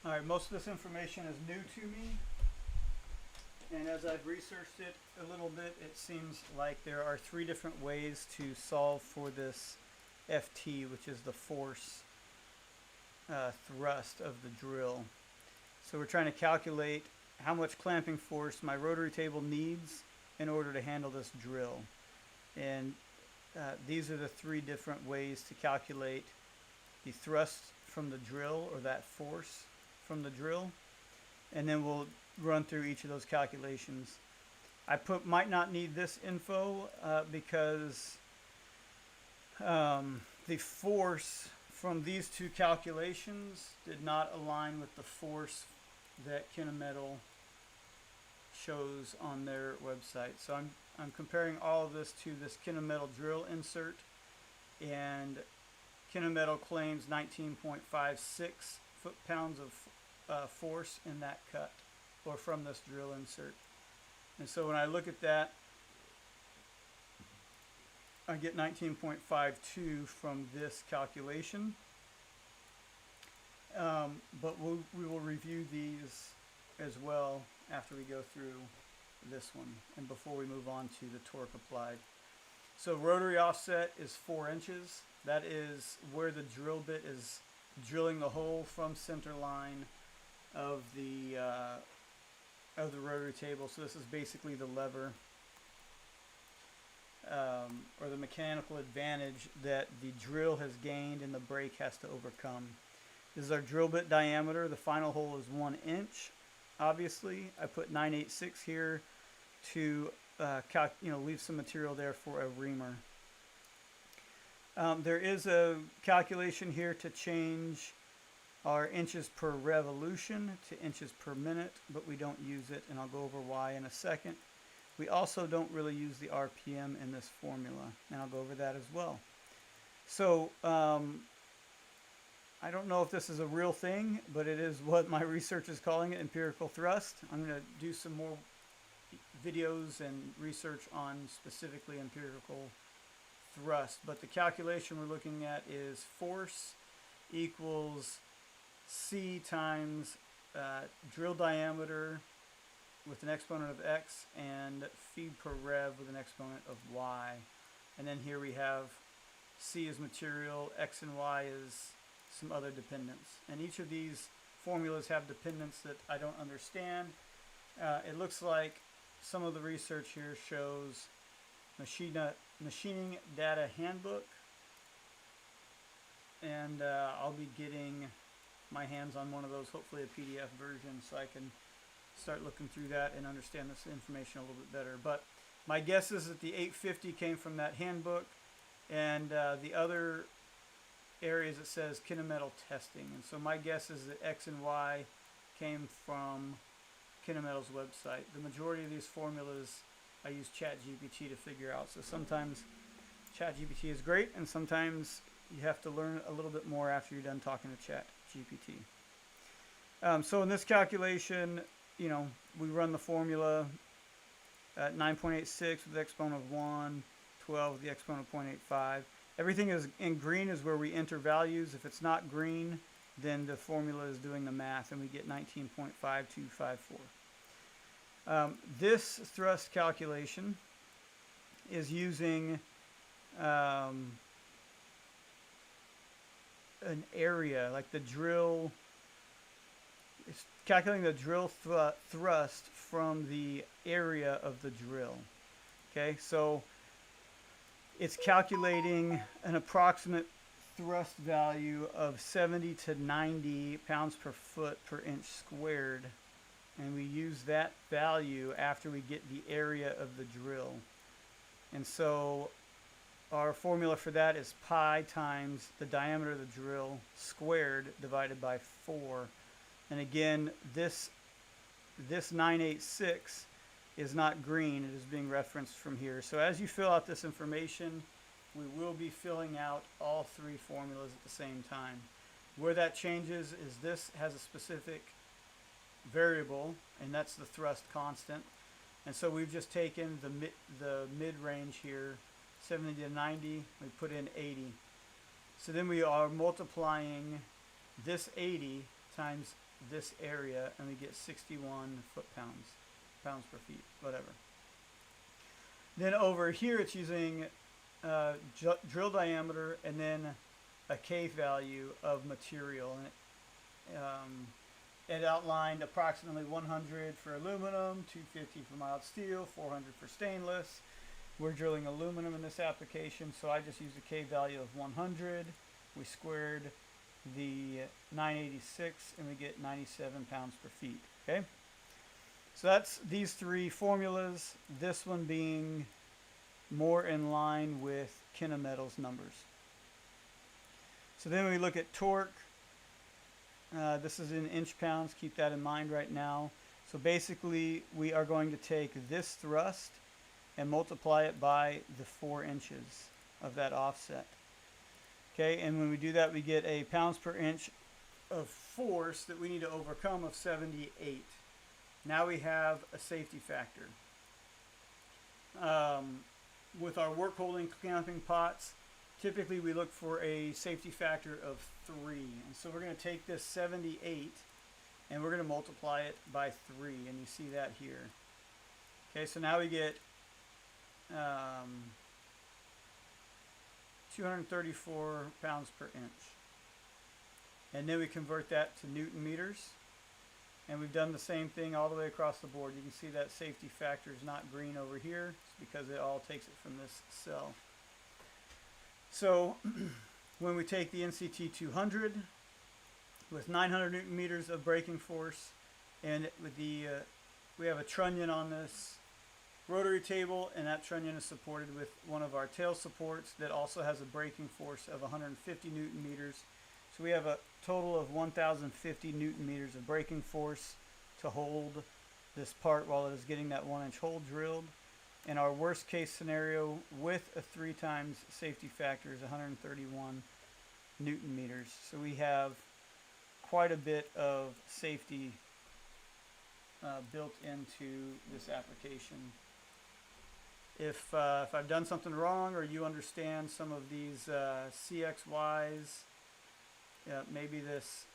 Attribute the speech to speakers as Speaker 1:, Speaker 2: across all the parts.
Speaker 1: Alright, most of this information is new to me, and as I've researched it a little bit, it seems like there are three different ways to solve for this FT, which is the force thrust of the drill. So we're trying to calculate how much clamping force my rotary table needs in order to handle this drill. And these are the three different ways to calculate the thrust from the drill, or that force from the drill. And then we'll run through each of those calculations. Might not need this info because the force from these two calculations did not align with the force that Kennametal shows on their website. So I'm comparing all of this to this Kennametal drill insert, and Kennametal claims 19.56 foot-pounds of force in that cut, or from this drill insert. And so when I look at that, I get 19.52 from this calculation. But we will review these as well after we go through this one, and before we move on to the torque applied. So rotary offset is 4 inches. That is where the drill bit is drilling the hole from center line of the rotary table. So this is basically the lever, or the mechanical advantage that the drill has gained and the brake has to overcome. This is our drill bit diameter. The final hole is 1 inch. Obviously, I put 986 here to leave some material there for a reamer. There is a calculation here to change our inches per revolution to inches per minute, but we don't use it, and I'll go over why in a second. We also don't really use the RPM in this formula, and I'll go over that as well. So I don't know if this is a real thing, but it is what my research is calling it, empirical thrust. I'm going to do some more videos and research on specifically empirical thrust, but the calculation we're looking at is force equals C times drill diameter with an exponent of x, and feed per rev with an exponent of y. And then here we have C is material, x and y is some other dependence. And each of these formulas have dependents that I don't understand. It looks like some of the research here shows machining data handbook, and I'll be getting my hands on one of those, hopefully a PDF version, so I can start looking through that and understand this information a little bit better. But my guess is that the 850 came from that handbook, and the other areas it says Kennametal testing. And so my guess is that X and Y came from Kennametal's website. The majority of these formulas I use ChatGPT to figure out. So sometimes ChatGPT is great, and sometimes you have to learn a little bit more after you're done talking to ChatGPT. So in this calculation, we run the formula at 9.86 with the exponent of 1, 12 with the exponent of 0.85. Everything is in green is where we enter values. If it's not green, then the formula is doing the math, and we get 19.5254. This thrust calculation is using an area, like the drill. It's calculating the drill thrust from the area of the drill. Okay, so it's calculating an approximate thrust value of 70 to 90 pounds per foot per inch squared, and we use that value after we get the area of the drill. And so our formula for that is pi times the diameter of the drill squared divided by 4. And again, this 986 is not green. It is being referenced from here. So as you fill out this information, we will be filling out all three formulas at the same time. Where that changes is this has a specific variable, and that's the thrust constant. And so we've just taken the mid-range here, 70 to 90, we put in 80. So then we are multiplying this 80 times this area, and we get 61 pounds per feet, whatever. Then over here it's using drill diameter and then a K value of material, and it outlined approximately 100 for aluminum, 250 for mild steel, 400 for stainless. We're drilling aluminum in this application, so I just used a K value of 100. We squared the 986 and we get 97 pounds per feet. Okay, so that's these three formulas, this one being more in line with Kennametal's numbers. So then we look at torque. This is in inch pounds, keep that in mind right now. So basically we are going to take this thrust and multiply it by the 4 inches of that offset. Okay, and when we do that we get a pounds per inch of force that we need to overcome of 78. Now we have a safety factor. With our work holding clamping pots, typically we look for a safety factor of 3. And so we're going to take this 78 and we're going to multiply it by 3, and you see that here. Okay, so now we get 234 pounds per inch. And then we convert that to Newton meters. And we've done the same thing all the way across the board. You can see that safety factor is not green over here. It's because it all takes it from this cell. So when we take the NCT 200 with 900 Newton meters of braking force, and with the we have a trunnion on this rotary table, and that trunnion is supported with one of our tail supports that also has a braking force of 150 Newton meters. So we have a total of 1,050 Newton meters of braking force to hold this part while it is getting that 1-inch hole drilled. And our worst case scenario with a 3 times safety factor is 131 Newton meters. So we have quite a bit of safety built into this application. If I've done something wrong, or you understand some of these CXYs, maybe this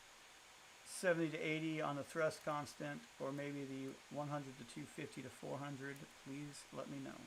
Speaker 1: 70 to 80 on the thrust constant, or maybe the 100 to 250 to 400, please let me know.